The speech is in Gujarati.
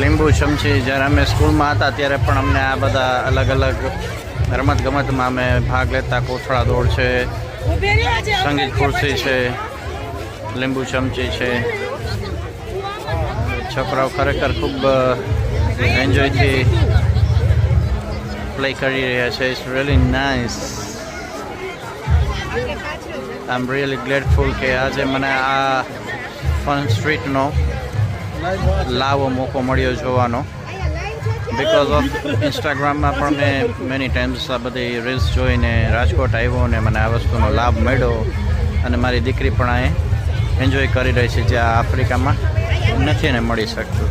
લીંબુ ચમચી. જ્યારે અમે સ્કૂલમાં હતા ત્યારે પણ અમને આ બધા અલગ અલગ રમતગમતમાં અમે ભાગ લેતા. કોથળા દોડ છે, સંગીત ખુરશી છે, લીંબુ ચમચી છે. છોકરાઓ ખરેખર ખૂબ એન્જોયથી પ્લે કરી રહ્યા છે. It's really nice. I am really gladful કે આજે મને આ ફન સ્ટ્રીટનો લાવો મોકો મળ્યો જોવાનો. બિકોઝ ઓફ ઇન્સ્ટાગ્રામમાં પણ મેં મેની ટાઈમ્સ આ બધી રીલ્સ જોઈને રાજકોટ આવ્યો અને મને આ વસ્તુનો લાભ મળ્યો. અને મારી દીકરી પણ આ એન્જોય કરી રહી છે, જે આ આફ્રિકામાં નથી ને મળી શકતું.